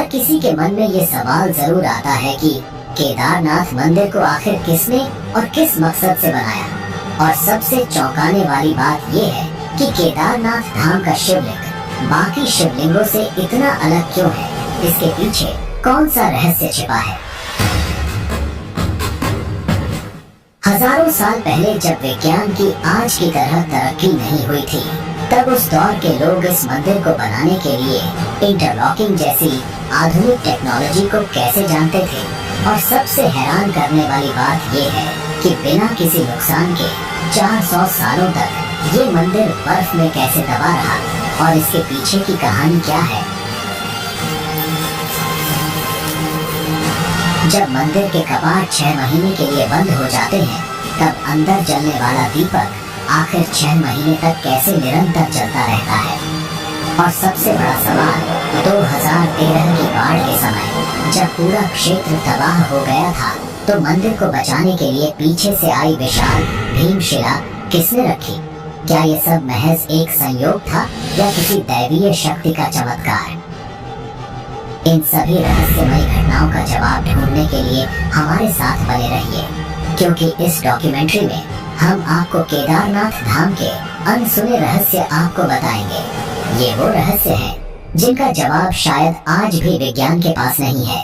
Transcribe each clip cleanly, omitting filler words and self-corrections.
हर किसी के मन में ये सवाल जरूर आता है कि केदारनाथ मंदिर को आखिर किसने और किस मकसद से बनाया। और सबसे चौंकाने वाली बात ये है कि केदारनाथ धाम का शिवलिंग बाकी शिवलिंगों से इतना अलग क्यों है, इसके पीछे कौन सा रहस्य छिपा है। हजारों साल पहले जब विज्ञान की आज की तरह तरक्की नहीं हुई थी, तब उस दौर के लोग इस मंदिर को बनाने के लिए इंटरलॉकिंग जैसी आधुनिक टेक्नोलॉजी को कैसे जानते थे। और सबसे हैरान करने वाली बात ये है कि बिना किसी नुकसान के 400 सालों तक ये मंदिर बर्फ में कैसे दबा रहा और इसके पीछे की कहानी क्या है। जब मंदिर के कपाट 6 महीने के लिए बंद हो जाते हैं, तब अंदर जलने वाला दीपक आखिर 6 महीने तक कैसे निरंतर चलता रहता है। और सबसे बड़ा सवाल 2013 की बाढ़ के समय जब पूरा क्षेत्र तबाह हो गया था, तो मंदिर को बचाने के लिए पीछे से आई विशाल भीमशिला किसने रखी। क्या ये सब महज एक संयोग था या किसी दैवीय शक्ति का चमत्कार। इन सभी रहस्यमयी घटनाओं का जवाब ढूंढने के लिए हमारे साथ बने रहिए, क्योंकि इस डॉक्यूमेंट्री में हम आपको केदारनाथ धाम के अनसुने रहस्य आपको बताएंगे। ये वो रहस्य हैं जिनका जवाब शायद आज भी विज्ञान के पास नहीं है।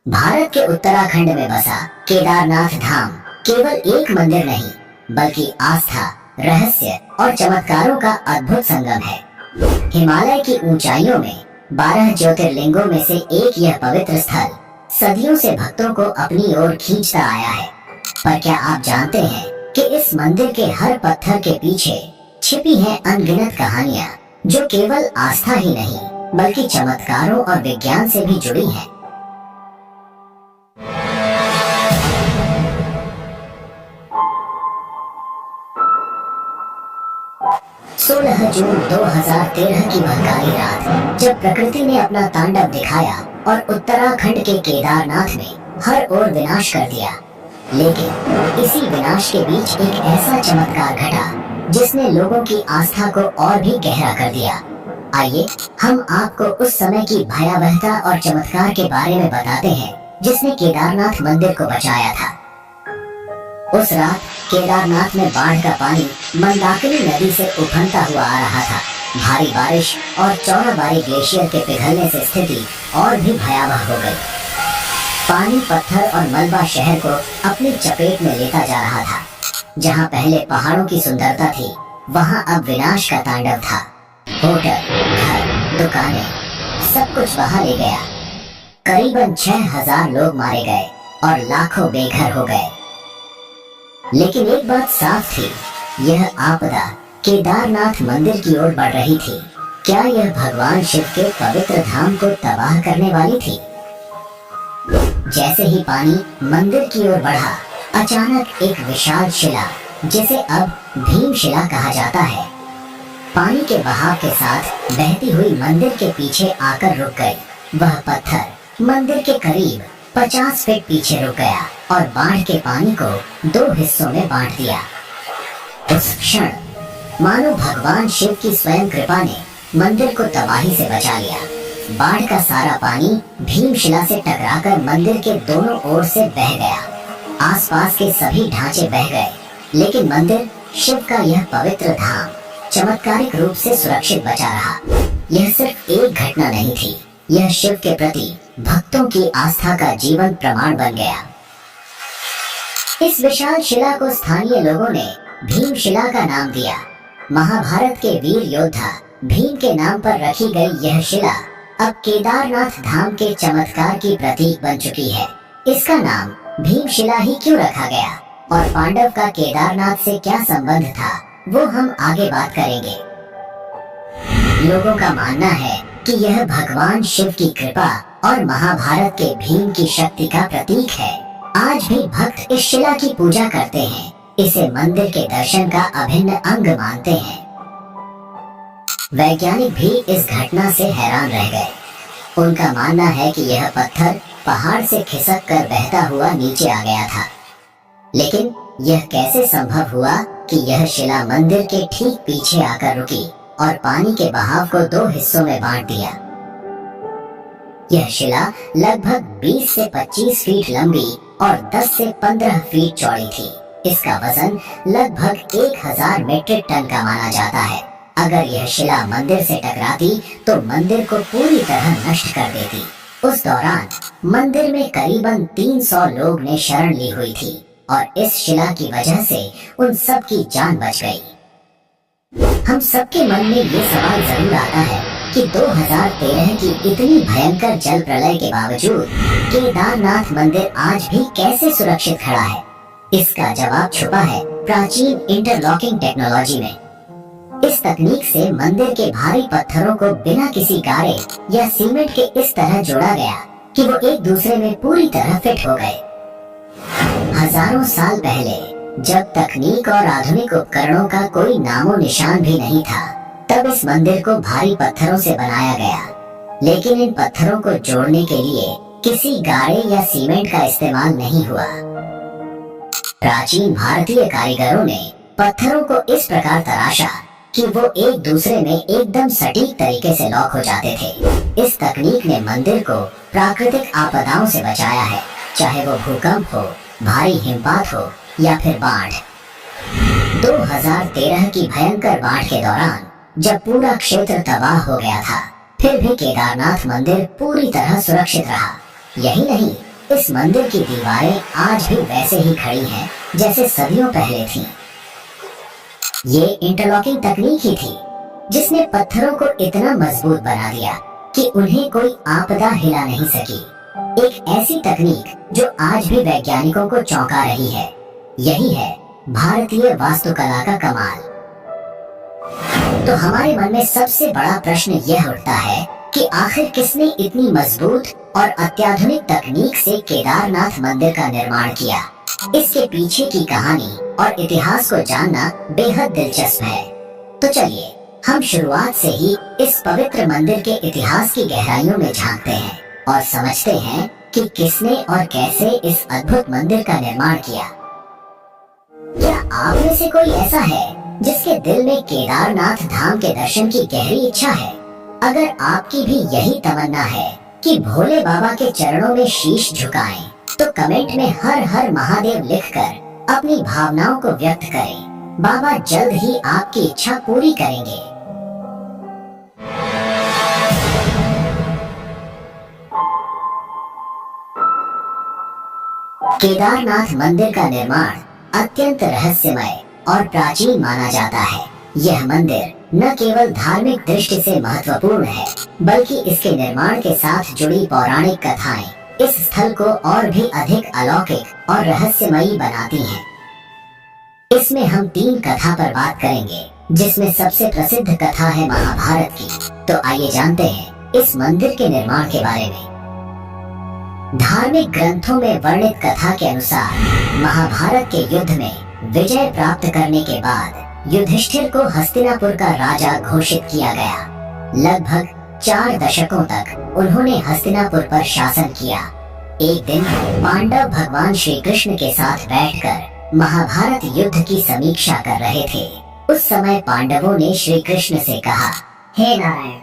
भारत के उत्तराखंड में बसा केदारनाथ धाम केवल एक मंदिर नहीं, बल्कि आस्था, रहस्य और चमत्कारों का अद्भुत संगम है। हिमालय की ऊंचाइयों में 12 ज्योतिर्लिंगों में से एक यह पवित्र स्थल सदियों से भक्तों को अपनी ओर खींचता आया है। पर क्या आप जानते हैं कि इस मंदिर के हर पत्थर के पीछे छिपी हैं अनगिनत कहानियां, जो केवल आस्था ही नहीं बल्कि चमत्कारों और विज्ञान से भी जुड़ी हैं। 16 जून 2013 की भंगारी रात, जब प्रकृति ने अपना तांडव दिखाया और उत्तराखंड के केदारनाथ में हर ओर विनाश कर दिया। लेकिन इसी विनाश के बीच एक ऐसा चमत्कार घटा जिसने लोगों की आस्था को और भी गहरा कर दिया। आइए हम आपको उस समय की भयावहता और चमत्कार के बारे में बताते हैं जिसने केदारनाथ मंदिर को बचाया था। उस रात केदारनाथ में बाढ़ का पानी मंदाकिनी नदी से उफनता हुआ आ रहा था। भारी बारिश और चौराबाड़ी ग्लेशियर के पिघलने से स्थिति और भी भयावह हो गई। पानी, पत्थर और मलबा शहर को अपनी चपेट में लेता जा रहा था। जहां पहले पहाड़ों की सुंदरता थी, वहां अब विनाश का तांडव था। होटल, घर, दुकानें, सब कुछ बहा ले गया। करीबन 6000 लोग मारे गए और लाखों बेघर हो गए। लेकिन एक बात साफ थी, यह आपदा केदारनाथ मंदिर की ओर बढ़ रही थी। क्या यह भगवान शिव के पवित्र धाम को तबाह करने वाली थी? जैसे ही पानी मंदिर की ओर बढ़ा, अचानक एक विशाल शिला, जिसे अब भीमशिला कहा जाता है, पानी के बहाव के साथ बहती हुई मंदिर के पीछे आकर रुक गई। वह पत्थर मंदिर के करीब 50 फीट पीछे रुक गया और बाढ़ के पानी को 2 हिस्सों में बांट दिया। उस क्षण मानो भगवान शिव की स्वयं कृपा ने मंदिर को तबाही से बचा लिया। बाढ़ का सारा पानी भीमशिला से टकराकर मंदिर के दोनों ओर से बह गया। आसपास के सभी ढांचे बह गए, लेकिन मंदिर, शिव का यह पवित्र धाम, चमत्कारिक रूप से सुरक्षित बचा रहा। यह सिर्फ एक घटना नहीं थी, यह शिव के प्रति भक्तों की आस्था का जीवन प्रमाण बन गया। इस विशाल शिला को स्थानीय लोगों ने भीमशिला का नाम दिया। महाभारत के वीर योद्धा भीम के नाम पर रखी गई यह शिला अब केदारनाथ धाम के चमत्कार की प्रतीक बन चुकी है। इसका नाम भीमशिला ही क्यों रखा गया और पांडव का केदारनाथ से क्या संबंध था, वो हम आगे बात करेंगे। लोगों का मानना है कि यह भगवान शिव की कृपा और महाभारत के भीम की शक्ति का प्रतीक है। आज भी भक्त इस शिला की पूजा करते हैं, इसे मंदिर के दर्शन का अभिन्न अंग मानते हैं। वैज्ञानिक भी इस घटना से हैरान रह गए। उनका मानना है कि यह पत्थर पहाड़ से खिसक कर बहता हुआ नीचे आ गया था, लेकिन यह कैसे संभव हुआ कि यह शिला मंदिर के ठीक पीछे आकर रुकी और पानी के बहाव को दो हिस्सों में बांट दिया। यह शिला लगभग 20 से 25 फीट लंबी और 10 से 15 फीट चौड़ी थी। इसका वजन लगभग 1000 मीट्रिक टन का माना जाता है। अगर यह शिला मंदिर से टकराती तो मंदिर को पूरी तरह नष्ट कर देती। उस दौरान मंदिर में करीबन 300 लोग ने शरण ली हुई थी और इस शिला की वजह से उन सब की जान बच गई। हम सबके मन में ये सवाल जरूर आता है कि 2013 की इतनी भयंकर जल प्रलय के बावजूद केदारनाथ मंदिर आज भी कैसे सुरक्षित खड़ा है। इसका जवाब छुपा है प्राचीन इंटरलॉकिंग टेक्नोलॉजी में। इस तकनीक से मंदिर के भारी पत्थरों को बिना किसी गारे या सीमेंट के इस तरह जोड़ा गया कि वो एक दूसरे में पूरी तरह फिट हो गए। हजारों साल पहले जब तकनीक और आधुनिक उपकरणों का कोई नामो निशान भी नहीं था, तब इस मंदिर को भारी पत्थरों से बनाया गया। लेकिन इन पत्थरों को जोड़ने के लिए किसी गारे या सीमेंट का इस्तेमाल नहीं हुआ। प्राचीन भारतीय कारीगरों ने पत्थरों को इस प्रकार तराशा कि वो एक दूसरे में एकदम सटीक तरीके से लॉक हो जाते थे। इस तकनीक ने मंदिर को प्राकृतिक आपदाओं से बचाया है, चाहे वो भूकंप हो, भारी हिमपात हो या फिर बाढ़। 2013 की भयंकर बाढ़ के दौरान जब पूरा क्षेत्र तबाह हो गया था, फिर भी केदारनाथ मंदिर पूरी तरह सुरक्षित रहा। यही नहीं, इस मंदिर की दीवारें आज भी वैसे ही खड़ी हैं जैसे सदियों पहले थीं। ये इंटरलॉकिंग तकनीक ही थी जिसने पत्थरों को इतना मजबूत बना दिया कि उन्हें कोई आपदा हिला नहीं सकी। एक ऐसी तकनीक जो आज भी वैज्ञानिकों को चौंका रही है। यही है भारतीय वास्तुकला का कमाल। तो हमारे मन में सबसे बड़ा प्रश्न यह उठता है कि आखिर किसने इतनी मजबूत और अत्याधुनिक तकनीक से केदारनाथ मंदिर का निर्माण किया। इसके पीछे की कहानी और इतिहास को जानना बेहद दिलचस्प है। तो चलिए हम शुरुआत से ही इस पवित्र मंदिर के इतिहास की गहराइयों में झांकते हैं और समझते हैं कि किसने और कैसे इस अद्भुत मंदिर का निर्माण किया। क्या आप में से कोई ऐसा है जिसके दिल में केदारनाथ धाम के दर्शन की गहरी इच्छा है? अगर आपकी भी यही तमन्ना है कि भोले बाबा के चरणों में शीश झुकाएं, तो कमेंट में हर हर महादेव लिखकर अपनी भावनाओं को व्यक्त करें। बाबा जल्द ही आपकी इच्छा पूरी करेंगे। केदारनाथ मंदिर का निर्माण अत्यंत रहस्यमय और प्राचीन माना जाता है। यह मंदिर न केवल धार्मिक दृष्टि से महत्वपूर्ण है, बल्कि इसके निर्माण के साथ जुड़ी पौराणिक कथाएं इस स्थल को और भी अधिक अलौकिक और रहस्यमयी बनाती हैं। इसमें हम 3 कथा पर बात करेंगे, जिसमें सबसे प्रसिद्ध कथा है महाभारत की। तो आइए जानते हैं इस मंदिर के निर्माण के बारे में। धार्मिक ग्रंथों में वर्णित कथा के अनुसार महाभारत के युद्ध में विजय प्राप्त करने के बाद युधिष्ठिर को हस्तिनापुर का राजा घोषित किया गया। लगभग 4 दशकों तक उन्होंने हस्तिनापुर पर शासन किया। एक दिन पांडव भगवान श्री कृष्ण के साथ बैठकर महाभारत युद्ध की समीक्षा कर रहे थे। उस समय पांडवों ने श्री कृष्ण से कहा, हे नारायण,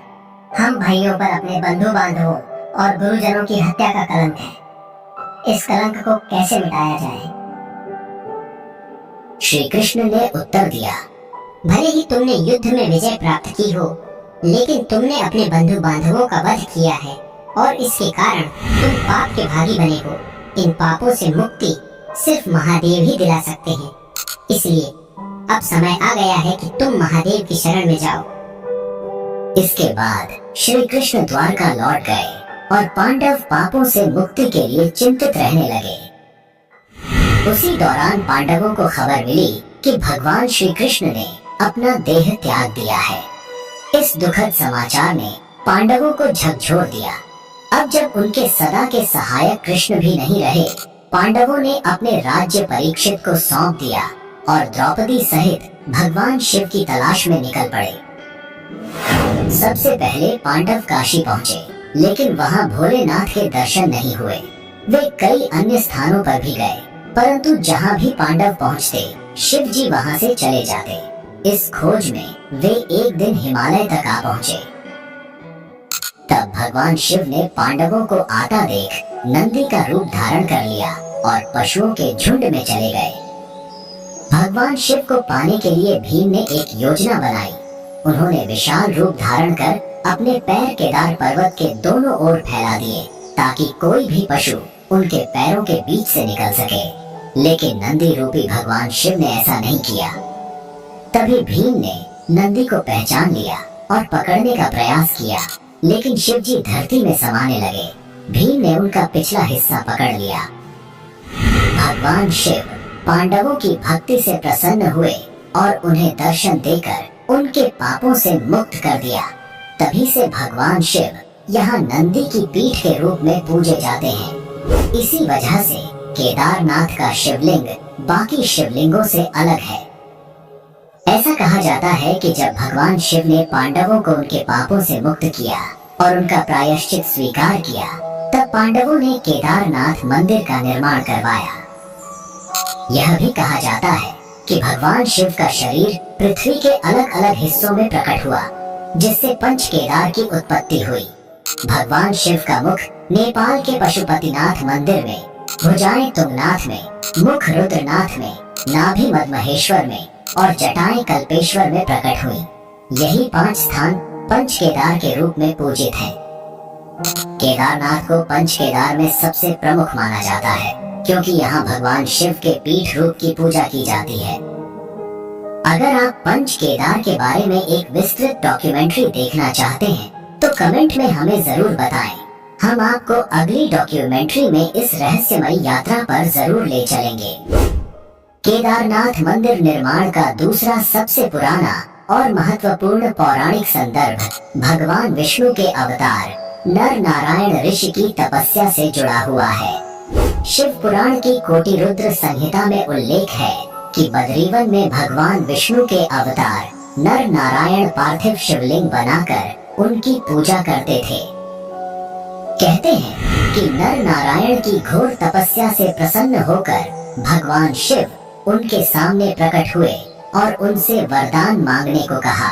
हम भाइयों पर अपने बंधु बांधवों और गुरुजनों की हत्या का कलंक है। इस कलंक को कैसे मिटाया जाए? श्री कृष्ण ने उत्तर दिया, भले ही तुमने युद्ध में विजय प्राप्त की हो, लेकिन तुमने अपने बंधु बांधवों का वध किया है और इसके कारण तुम पाप के भागी बने हो। इन पापों से मुक्ति सिर्फ महादेव ही दिला सकते हैं। इसलिए अब समय आ गया है कि तुम महादेव की शरण में जाओ। इसके बाद श्री कृष्ण द्वारका लौट गए और पांडव पापों से मुक्ति के लिए चिंतित रहने लगे। उसी दौरान पांडवों को खबर मिली कि भगवान श्री कृष्ण ने अपना देह त्याग दिया है। इस दुखद समाचार ने पांडवों को झकझोर दिया। अब जब उनके सदा के सहायक कृष्ण भी नहीं रहे, पांडवों ने अपने राज्य परीक्षित को सौंप दिया और द्रौपदी सहित भगवान शिव की तलाश में निकल पड़े। सबसे पहले पांडव काशी पहुँचे, लेकिन वहाँ भोलेनाथ के दर्शन नहीं हुए। वे कई अन्य स्थानों पर भी गए, परंतु जहाँ भी पांडव पहुँचते शिव जी वहाँ से चले जाते। इस खोज में वे एक दिन हिमालय तक आ पहुँचे। तब भगवान शिव ने पांडवों को आता देख नंदी का रूप धारण कर लिया और पशुओं के झुंड में चले गए। भगवान शिव को पाने के लिए भीम ने एक योजना बनाई। उन्होंने विशाल रूप धारण कर अपने पैर केदार पर्वत के दोनों ओर फैला दिए ताकि कोई भी पशु उनके पैरों के बीच से निकल सके। लेकिन नंदी रूपी भगवान शिव ने ऐसा नहीं किया। तभी भीम ने नंदी को पहचान लिया और पकड़ने का प्रयास किया, लेकिन शिव जी धरती में समाने लगे। भीम ने उनका पिछला हिस्सा पकड़ लिया। भगवान शिव पांडवों की भक्ति से प्रसन्न हुए और उन्हें दर्शन देकर उनके पापों से मुक्त कर दिया। तभी से भगवान शिव यहाँ नंदी की पीठ के रूप में पूजे जाते हैं। इसी वजह से केदारनाथ का शिवलिंग बाकी शिवलिंगों से अलग है। ऐसा कहा जाता है कि जब भगवान शिव ने पांडवों को उनके पापों से मुक्त किया और उनका प्रायश्चित स्वीकार किया, तब पांडवों ने केदारनाथ मंदिर का निर्माण करवाया। यह भी कहा जाता है कि भगवान शिव का शरीर पृथ्वी के अलग अलग हिस्सों में प्रकट हुआ, जिससे पंच केदार की उत्पत्ति हुई। भगवान शिव का मुख नेपाल के पशुपतिनाथ मंदिर में, भुजाएं तुंगनाथ में, मुख रुद्रनाथ में, नाभि मदमहेश्वर में और जटाएं कल्पेश्वर में प्रकट हुई। यही 5 स्थान पंच केदार के रूप में पूजित हैं। केदारनाथ को पंच केदार में सबसे प्रमुख माना जाता है, क्योंकि यहाँ भगवान शिव के पीठ रूप की पूजा की जाती है। अगर आप पंच केदार के बारे में एक विस्तृत डॉक्यूमेंट्री देखना चाहते हैं तो कमेंट में हमें जरूर बताएं। हम आपको अगली डॉक्यूमेंट्री में इस रहस्यमयी यात्रा पर जरूर ले चलेंगे। केदारनाथ मंदिर निर्माण का दूसरा सबसे पुराना और महत्वपूर्ण पौराणिक संदर्भ भगवान विष्णु के अवतार नर नारायण ऋषि की तपस्या से जुड़ा हुआ है। शिव पुराण की कोटि रुद्र संहिता में उल्लेख है कि बद्रीवन में भगवान विष्णु के अवतार नर नारायण पार्थिव शिवलिंग बनाकर उनकी पूजा करते थे। कहते हैं कि नर नारायण की घोर तपस्या से प्रसन्न होकर भगवान शिव उनके सामने प्रकट हुए और उनसे वरदान मांगने को कहा।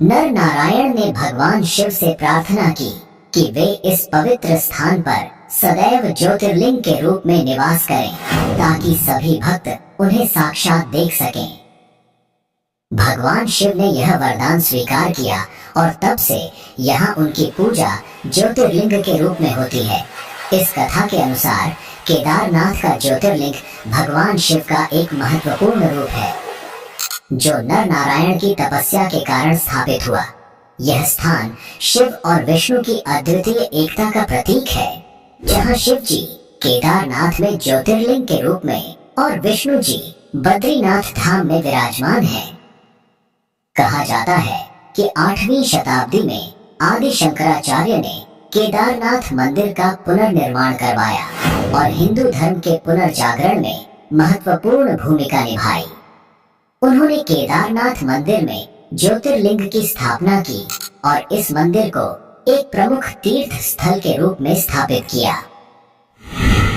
नर नारायण ने भगवान शिव से प्रार्थना की कि वे इस पवित्र स्थान पर सदैव ज्योतिर्लिंग के रूप में निवास करें, ताकि सभी भक्त उन्हें साक्षात देख सकें। भगवान शिव ने यह वरदान स्वीकार किया और तब से यहाँ उनकी पूजा ज्योतिर्लिंग के रूप में होती है। इस कथा के अनुसार केदारनाथ का ज्योतिर्लिंग भगवान शिव का एक महत्वपूर्ण रूप है, जो नर नारायण की तपस्या के कारण स्थापित हुआ। यह स्थान शिव और विष्णु की अद्वितीय एकता का प्रतीक है, जहाँ शिव जी केदारनाथ में ज्योतिर्लिंग के रूप में और विष्णु जी बद्रीनाथ धाम में विराजमान हैं। कहा जाता है कि 8वीं शताब्दी में आदि शंकराचार्य ने केदारनाथ मंदिर का पुनर्निर्माण करवाया और हिंदू धर्म के पुनर्जागरण में महत्वपूर्ण भूमिका निभाई। उन्होंने केदारनाथ मंदिर में ज्योतिर्लिंग की स्थापना की और इस मंदिर को एक प्रमुख तीर्थ स्थल के रूप में स्थापित किया।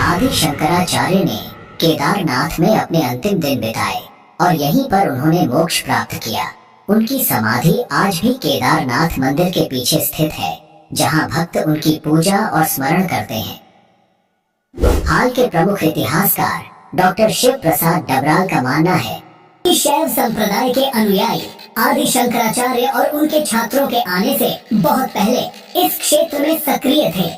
आदि शंकराचार्य ने केदारनाथ में अपने अंतिम दिन बिताए और यहीं पर उन्होंने मोक्ष प्राप्त किया। उनकी समाधि आज भी केदारनाथ मंदिर के पीछे स्थित है, जहां भक्त उनकी पूजा और स्मरण करते हैं। हाल के प्रमुख इतिहासकार डॉक्टर शिव प्रसाद डबराल का मानना है कि शैव संप्रदाय के अनुयायी आदि शंकराचार्य और उनके छात्रों के आने से बहुत पहले इस क्षेत्र में सक्रिय थे।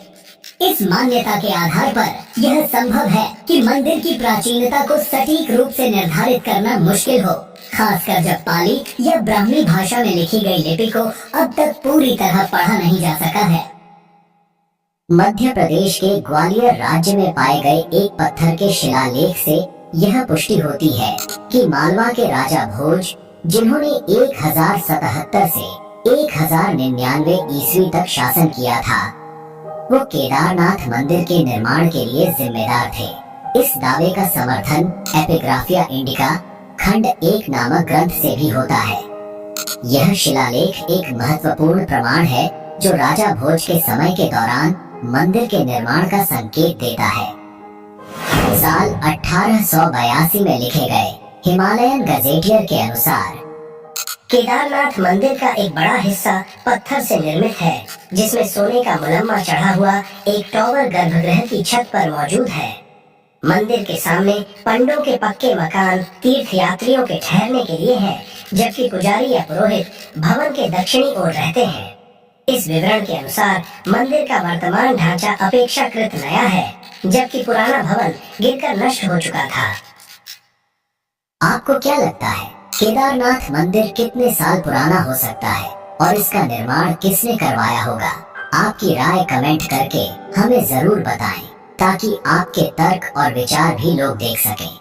इस मान्यता के आधार पर यह संभव है कि मंदिर की प्राचीनता को सटीक रूप से निर्धारित करना मुश्किल हो, खासकर जब पाली या ब्राह्मी भाषा में लिखी गई लिपि को अब तक पूरी तरह पढ़ा नहीं जा सका है। मध्य प्रदेश के ग्वालियर राज्य में पाए गए एक पत्थर के शिलालेख से यह पुष्टि होती है कि मालवा के राजा भोज, जिन्होंने 1077 से 1099 ईस्वी तक शासन किया था, वो केदारनाथ मंदिर के निर्माण के लिए जिम्मेदार थे। इस दावे का समर्थन एपिग्राफिया इंडिका खंड 1 नामक ग्रंथ से भी होता है। यह शिलालेख एक महत्वपूर्ण प्रमाण है जो राजा भोज के समय के दौरान मंदिर के निर्माण का संकेत देता है। साल 1882 में लिखे गए हिमालयन गजेटियर के अनुसार केदारनाथ मंदिर का एक बड़ा हिस्सा पत्थर से निर्मित है, जिसमें सोने का मुलम्मा चढ़ा हुआ एक टॉवर गर्भगृह की छत पर मौजूद है। मंदिर के सामने पंडों के पक्के मकान तीर्थ यात्रियों के ठहरने के लिए हैं, जबकि पुजारी या पुरोहित भवन के दक्षिणी ओर रहते हैं। इस विवरण के अनुसार मंदिर का वर्तमान ढांचा अपेक्षाकृत नया है, जबकि पुराना भवन गिरकर नष्ट हो चुका था। आपको क्या लगता है, केदारनाथ मंदिर कितने साल पुराना हो सकता है और इसका निर्माण किसने करवाया होगा? आपकी राय कमेंट करके हमें जरूर बताएं, ताकि आपके तर्क और विचार भी लोग देख सकें।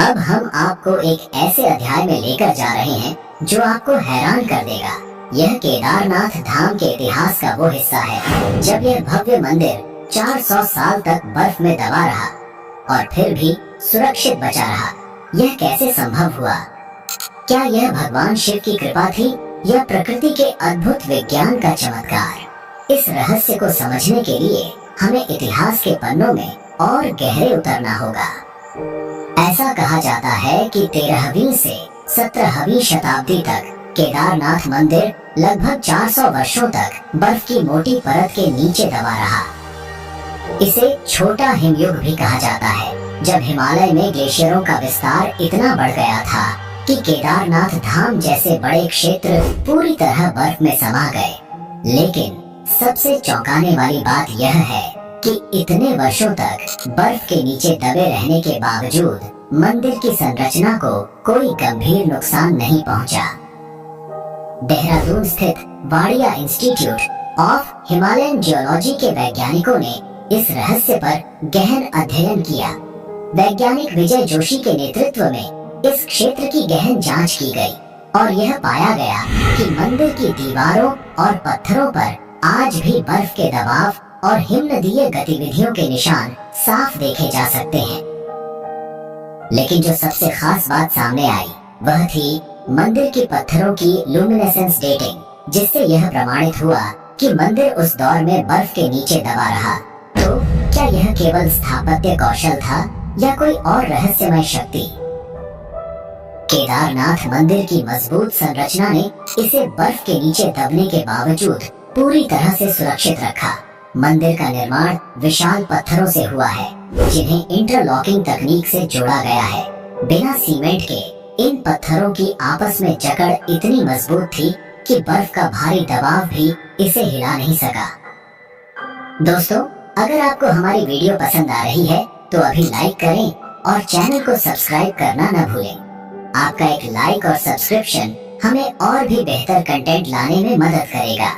अब हम आपको एक ऐसे अध्याय में लेकर जा रहे हैं जो आपको हैरान कर देगा। यह केदारनाथ धाम के इतिहास का वो हिस्सा है जब यह भव्य मंदिर 400 साल तक बर्फ में दबा रहा और फिर भी सुरक्षित बचा रहा। यह कैसे संभव हुआ? क्या यह भगवान शिव की कृपा थी या प्रकृति के अद्भुत विज्ञान का चमत्कार? इस रहस्य को समझने के लिए हमें इतिहास के पन्नों में और गहरे उतरना होगा। ऐसा कहा जाता है कि 13वीं से 17वीं शताब्दी तक केदारनाथ मंदिर लगभग 400 वर्षों तक बर्फ की मोटी परत के नीचे दबा रहा। इसे छोटा हिमयुग भी कहा जाता है, जब हिमालय में ग्लेशियरों का विस्तार इतना बढ़ गया था कि केदारनाथ धाम जैसे बड़े क्षेत्र पूरी तरह बर्फ में समा गए। लेकिन सबसे चौंकाने वाली बात यह है कि इतने वर्षों तक बर्फ के नीचे दबे रहने के बावजूद मंदिर की संरचना को कोई गंभीर नुकसान नहीं पहुंचा। देहरादून स्थित Wadia institute of Himalayan geology के वैज्ञानिकों ने इस रहस्य पर गहन अध्ययन किया। वैज्ञानिक विजय जोशी के नेतृत्व में इस क्षेत्र की गहन जांच की गई और यह पाया गया कि मंदिर की दीवारों और पत्थरों पर आज भी बर्फ के दबाव और हिमनदीय गतिविधियों के निशान साफ देखे जा सकते हैं। लेकिन जो सबसे खास बात सामने आई वह थी मंदिर के पत्थरों की लुमिनेसेंस डेटिंग, जिससे यह प्रमाणित हुआ कि मंदिर उस दौर में बर्फ के नीचे दबा रहा। तो क्या यह केवल स्थापत्य कौशल था या कोई और रहस्यमय शक्ति? केदारनाथ मंदिर की मजबूत संरचना ने इसे बर्फ के नीचे दबने के बावजूद पूरी तरह से सुरक्षित रखा। मंदिर का निर्माण विशाल पत्थरों से हुआ है, जिन्हें इंटरलॉकिंग तकनीक से जोड़ा गया है। बिना सीमेंट के इन पत्थरों की आपस में जकड़ इतनी मजबूत थी कि बर्फ का भारी दबाव भी इसे हिला नहीं सका। दोस्तों, अगर आपको हमारी वीडियो पसंद आ रही है तो अभी लाइक करें और चैनल को सब्सक्राइब करना न भूलें। आपका एक लाइक और सब्सक्रिप्शन हमें और भी बेहतर कंटेंट लाने में मदद करेगा।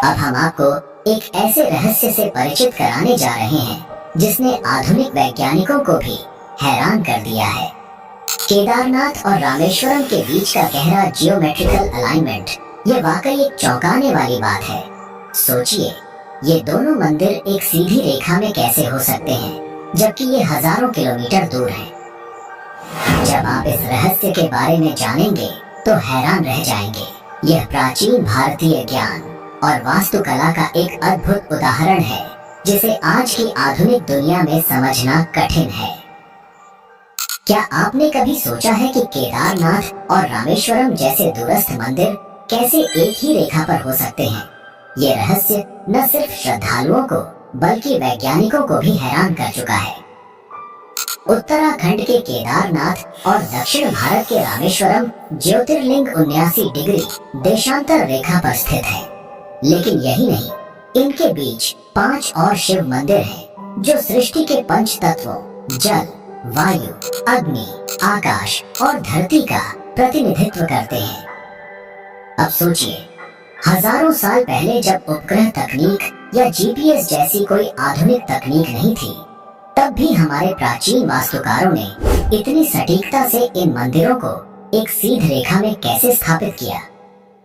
अब हम आपको एक ऐसे रहस्य से परिचित कराने जा रहे हैं जिसने आधुनिक वैज्ञानिकों को भी हैरान कर दिया है। केदारनाथ और रामेश्वरम के बीच का गहरा जियोमेट्रिकल अलाइनमेंट, ये वाकई एक चौंकाने वाली बात है। सोचिए, ये दोनों मंदिर एक सीधी रेखा में कैसे हो सकते हैं, जबकि ये हजारों किलोमीटर दूर हैं। जब आप इस रहस्य के बारे में जानेंगे तो हैरान रह जाएंगे। यह प्राचीन भारतीय ज्ञान और वास्तुकला का एक अद्भुत उदाहरण है, जिसे आज की आधुनिक दुनिया में समझना कठिन है। क्या आपने कभी सोचा है कि केदारनाथ और रामेश्वरम जैसे दूरस्थ मंदिर कैसे एक ही रेखा पर हो सकते हैं? ये रहस्य न सिर्फ श्रद्धालुओं को बल्कि वैज्ञानिकों को भी हैरान कर चुका है। उत्तराखंड के केदारनाथ और दक्षिण भारत के रामेश्वरम ज्योतिर्लिंग 79 डिग्री देशांतर रेखा पर स्थित है। लेकिन यही नहीं, इनके बीच 5 और शिव मंदिर हैं, जो सृष्टि के पंच तत्वों जल, वायु, अग्नि, आकाश और धरती का प्रतिनिधित्व करते हैं। अब सोचिए, हजारों साल पहले जब उपग्रह तकनीक या जीपीएस जैसी कोई आधुनिक तकनीक नहीं थी, तब भी हमारे प्राचीन वास्तुकारों ने इतनी सटीकता से इन मंदिरों को एक सीधी रेखा में कैसे स्थापित किया।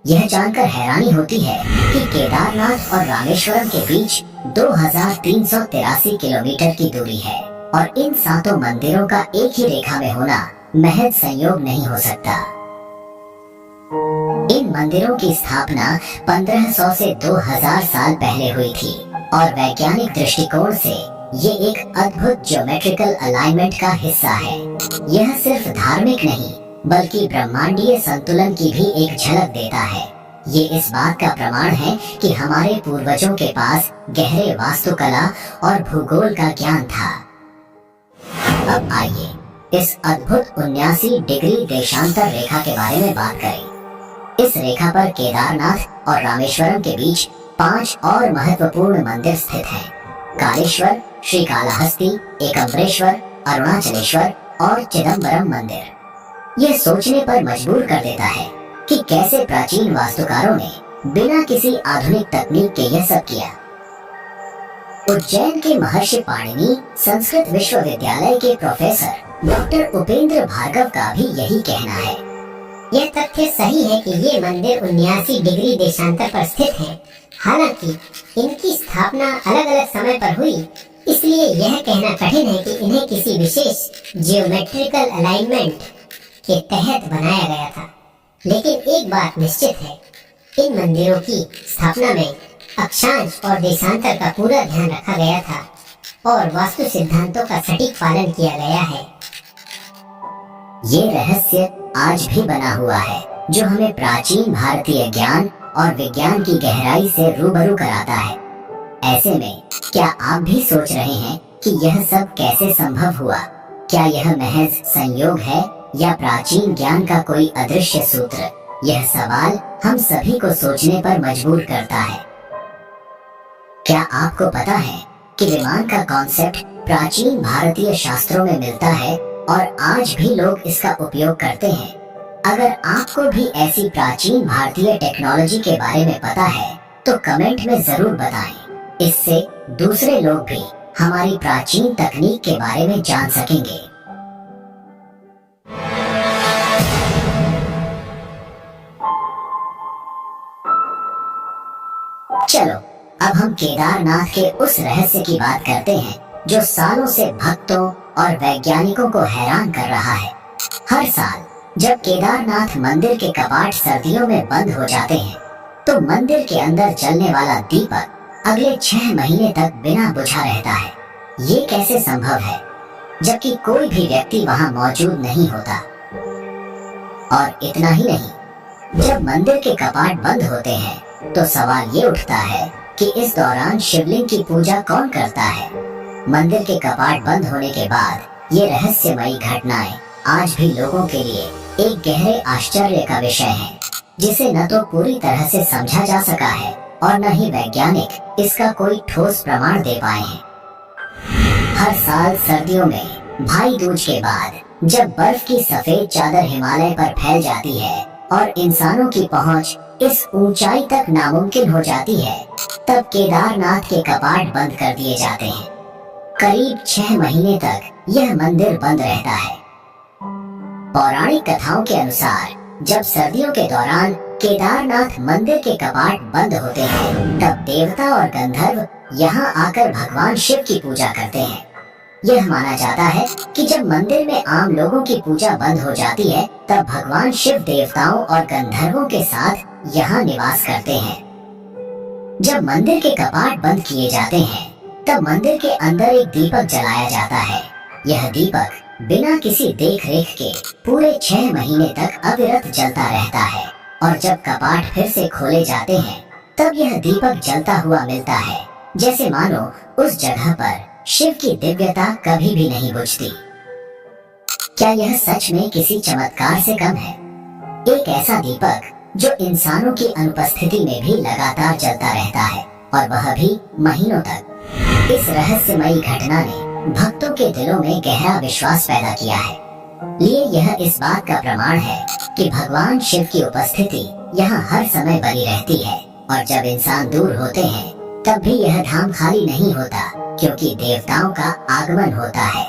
यह जानकर हैरानी होती है कि केदारनाथ और रामेश्वरम के बीच 2383 किलोमीटर की दूरी है, और इन सातों मंदिरों का एक ही रेखा में होना महज संयोग नहीं हो सकता। इन मंदिरों की स्थापना 1500 से 2000 साल पहले हुई थी और वैज्ञानिक दृष्टिकोण से ये एक अद्भुत ज्योमेट्रिकल अलाइनमेंट का हिस्सा है। यह सिर्फ धार्मिक नहीं बल्कि ब्रह्मांडीय संतुलन की भी एक झलक देता है। ये इस बात का प्रमाण है कि हमारे पूर्वजों के पास गहरे वास्तुकला और भूगोल का ज्ञान था। अब आइए इस अद्भुत 79 डिग्री देशांतर रेखा के बारे में बात करें। इस रेखा पर केदारनाथ और रामेश्वरम के बीच 5 और महत्वपूर्ण मंदिर स्थित हैं। कालेश्वर, श्रीकालाहस्ती, एकम्बरेश्वर, अरुणाचलेश्वर और चिदम्बरम मंदिर। यह सोचने पर मजबूर कर देता है कि कैसे प्राचीन वास्तुकारों ने बिना किसी आधुनिक तकनीक के यह सब किया। उज्जैन के महर्षि पाणिनि संस्कृत विश्वविद्यालय के प्रोफेसर डॉक्टर उपेंद्र भार्गव का भी यही कहना है। यह तथ्य सही है कि ये मंदिर 79 डिग्री देशांतर पर स्थित है। हालांकि इनकी स्थापना अलग अलग समय पर हुई, इसलिए यह कहना कठिन है कि इन्हें किसी विशेष जियोमेट्रिकल अलाइनमेंट के तहत बनाया गया था। लेकिन एक बात निश्चित है, इन मंदिरों की स्थापना में अक्षांश और देशांतर का पूरा ध्यान रखा गया था और वास्तु सिद्धांतों का सटीक पालन किया गया है। ये रहस्य आज भी बना हुआ है जो हमें प्राचीन भारतीय ज्ञान और विज्ञान की गहराई से रूबरू कराता है। ऐसे में क्या आप भी सोच रहे हैं कि यह सब कैसे संभव हुआ? क्या यह महज संयोग है या प्राचीन ज्ञान का कोई अदृश्य सूत्र? यह सवाल हम सभी को सोचने पर मजबूर करता है। क्या आपको पता है कि विमान का कॉन्सेप्ट प्राचीन भारतीय शास्त्रों में मिलता है और आज भी लोग इसका उपयोग करते हैं? अगर आपको भी ऐसी प्राचीन भारतीय टेक्नोलॉजी के बारे में पता है तो कमेंट में जरूर बताएं। इससे दूसरे लोग भी हमारी प्राचीन तकनीक के बारे में जान सकेंगे। चलो अब हम केदारनाथ के उस रहस्य की बात करते हैं जो सालों से भक्तों और वैज्ञानिकों को हैरान कर रहा है। हर साल जब केदारनाथ मंदिर के कपाट सर्दियों में बंद हो जाते हैं तो मंदिर के अंदर जलने वाला दीपक अगले 6 महीने तक बिना बुझा रहता है। ये कैसे संभव है जबकि कोई भी व्यक्ति वहां मौजूद नहीं होता? और इतना ही नहीं, जब मंदिर के कपाट बंद होते हैं तो सवाल ये उठता है कि इस दौरान शिवलिंग की पूजा कौन करता है? मंदिर के कपाट बंद होने के बाद ये रहस्यमयी घटनाएं आज भी लोगों के लिए एक गहरे आश्चर्य का विषय है, जिसे न तो पूरी तरह से समझा जा सका है और न ही वैज्ञानिक इसका कोई ठोस प्रमाण दे पाए हैं। हर साल सर्दियों में भाई दूज के बाद जब बर्फ की सफेद चादर हिमालय पर फैल जाती है और इंसानों की पहुंच इस ऊंचाई तक नामुमकिन हो जाती है, तब केदारनाथ के कपाट बंद कर दिए जाते हैं। करीब 6 महीने तक यह मंदिर बंद रहता है। पौराणिक कथाओं के अनुसार जब सर्दियों के दौरान केदारनाथ मंदिर के कपाट बंद होते हैं तब देवता और गंधर्व यहाँ आकर भगवान शिव की पूजा करते हैं। यह माना जाता है कि जब मंदिर में आम लोगों की पूजा बंद हो जाती है तब भगवान शिव देवताओं और गंधर्वों के साथ यहाँ निवास करते हैं। जब मंदिर के कपाट बंद किए जाते हैं तब मंदिर के अंदर एक दीपक जलाया जाता है। यह दीपक बिना किसी देख रेख के पूरे 6 महीने तक अविरत जलता रहता है और जब कपाट फिर से खोले जाते हैं तब यह दीपक जलता हुआ मिलता है, जैसे मानो उस जगह पर शिव की दिव्यता कभी भी नहीं बुझती। क्या यह सच में किसी चमत्कार से कम है? एक ऐसा दीपक जो इंसानों की अनुपस्थिति में भी लगातार जलता रहता है और वह भी महीनों तक। इस रहस्यमयी घटना ने भक्तों के दिलों में गहरा विश्वास पैदा किया है। लिए यह इस बात का प्रमाण है कि भगवान शिव की उपस्थिति यहाँ हर समय बनी रहती है और जब इंसान दूर होते हैं तब भी यह धाम खाली नहीं होता, क्योंकि देवताओं का आगमन होता है।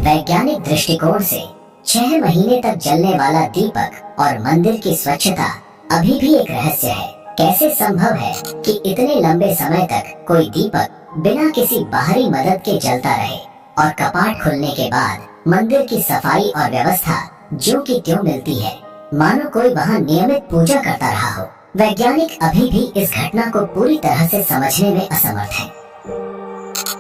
वैज्ञानिक दृष्टिकोण से 6 महीने तक जलने वाला दीपक और मंदिर की स्वच्छता अभी भी एक रहस्य है। कैसे संभव है कि इतने लंबे समय तक कोई दीपक बिना किसी बाहरी मदद के जलता रहे? और कपाट खुलने के बाद मंदिर की सफाई और व्यवस्था ज्यों की त्यों मिलती है, मानो कोई वहाँ नियमित पूजा करता रहा हो। वैज्ञानिक अभी भी इस घटना को पूरी तरह से समझने में असमर्थ हैं।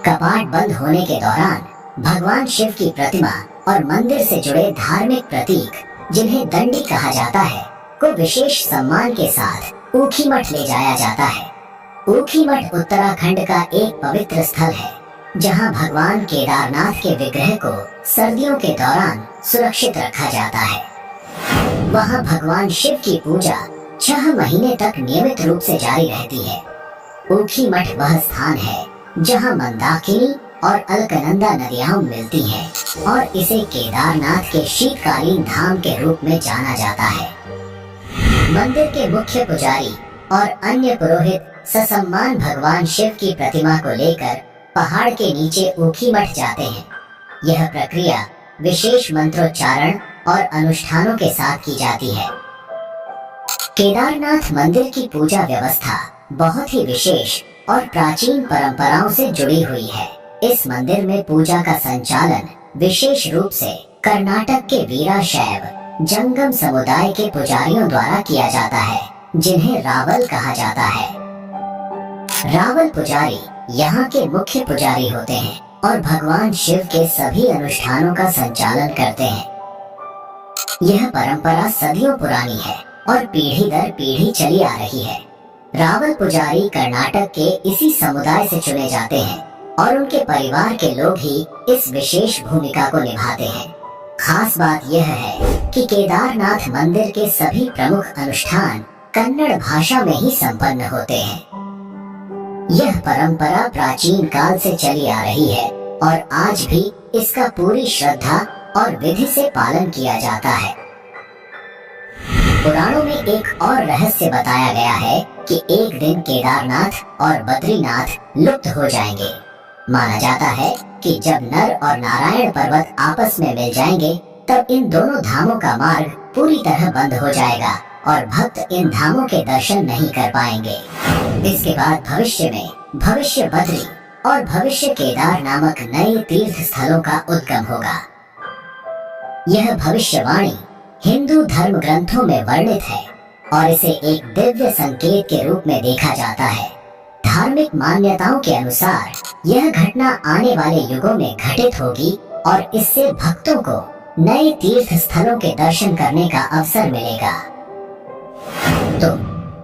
कपाट बंद होने के दौरान भगवान शिव की प्रतिमा और मंदिर से जुड़े धार्मिक प्रतीक, जिन्हें दंडी कहा जाता है, को विशेष सम्मान के साथ ऊखीमठ ले जाया जाता है। ऊखीमठ उत्तराखंड का एक पवित्र स्थल है, जहां भगवान केदारनाथ के विग्रह को सर्दियों के दौरान सुरक्षित रखा जाता है। वहां भगवान शिव की पूजा 6 महीने तक नियमित रूप से जारी रहती है। ऊखीमठ वह स्थान है जहां मंदाकिनी और अलकनंदा नदियां मिलती हैं और इसे केदारनाथ के शीतकालीन धाम के रूप में जाना जाता है। मंदिर के मुख्य पुजारी और अन्य पुरोहित ससम्मान भगवान शिव की प्रतिमा को लेकर पहाड़ के नीचे ऊखीमठ जाते हैं। यह प्रक्रिया विशेष मंत्रोच्चारण और अनुष्ठानों के साथ की जाती है। केदारनाथ मंदिर की पूजा व्यवस्था बहुत ही विशेष और प्राचीन परंपराओं से जुड़ी हुई है। इस मंदिर में पूजा का संचालन विशेष रूप से कर्नाटक के वीराशैव जंगम समुदाय के पुजारियों द्वारा किया जाता है, जिन्हें रावल कहा जाता है। रावल पुजारी यहाँ के मुख्य पुजारी होते हैं और भगवान शिव के सभी अनुष्ठानों का संचालन करते हैं। यह परंपरा सदियों पुरानी है और पीढ़ी दर पीढ़ी चली आ रही है। रावल पुजारी कर्नाटक के इसी समुदाय से चुने जाते हैं और उनके परिवार के लोग ही इस विशेष भूमिका को निभाते हैं। खास बात यह है कि केदारनाथ मंदिर के सभी प्रमुख अनुष्ठान कन्नड़ भाषा में ही संपन्न होते हैं। यह परंपरा प्राचीन काल से चली आ रही है और आज भी इसका पूरी श्रद्धा और विधि से पालन किया जाता है। पुराणों में एक और रहस्य बताया गया है कि एक दिन केदारनाथ और बद्रीनाथ लुप्त हो जाएंगे। माना जाता है कि जब नर और नारायण पर्वत आपस में मिल जाएंगे, तब इन दोनों धामों का मार्ग पूरी तरह बंद हो जाएगा और भक्त इन धामों के दर्शन नहीं कर पाएंगे। इसके बाद भविष्य में भविष्य बद्री और भविष्य केदार नामक नए तीर्थ स्थलों का उद्गम होगा। यह भविष्यवाणी हिंदू धर्म ग्रंथों में वर्णित है और इसे एक दिव्य संकेत के रूप में देखा जाता है। धार्मिक मान्यताओं के अनुसार यह घटना आने वाले युगों में घटित होगी और इससे भक्तों को नए तीर्थ स्थलों के दर्शन करने का अवसर मिलेगा। तो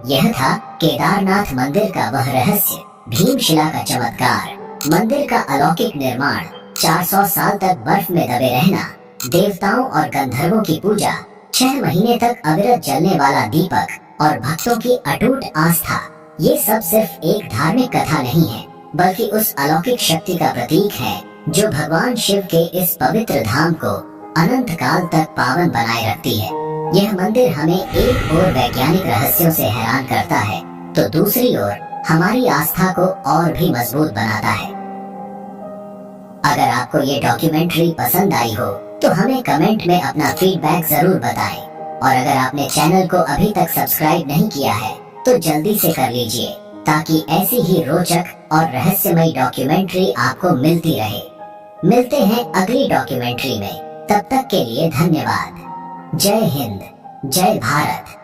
यह था केदारनाथ मंदिर का वह रहस्य, भीमशिला का चमत्कार, मंदिर का अलौकिक निर्माण, 400 साल तक बर्फ में दबे रहना, देवताओं और गंधर्वों की पूजा, 6 महीने तक अविरत जलने वाला दीपक और भक्तों की अटूट आस्था। ये सब सिर्फ एक धार्मिक कथा नहीं है, बल्कि उस अलौकिक शक्ति का प्रतीक है जो भगवान शिव के इस पवित्र धाम को अनंत काल तक पावन बनाए रखती है। यह मंदिर हमें एक ओर वैज्ञानिक रहस्यों से हैरान करता है, तो दूसरी ओर हमारी आस्था को और भी मजबूत बनाता है। अगर आपको ये डॉक्यूमेंट्री पसंद आई हो तो हमें कमेंट में अपना फीडबैक जरूर बताएं और अगर आपने चैनल को अभी तक सब्सक्राइब नहीं किया है तो जल्दी से कर लीजिए, ताकि ऐसी ही रोचक और रहस्यमयी डॉक्यूमेंट्री आपको मिलती रहे। मिलते हैं अगली डॉक्यूमेंट्री में, तब तक के लिए धन्यवाद। जय हिंद, जय भारत।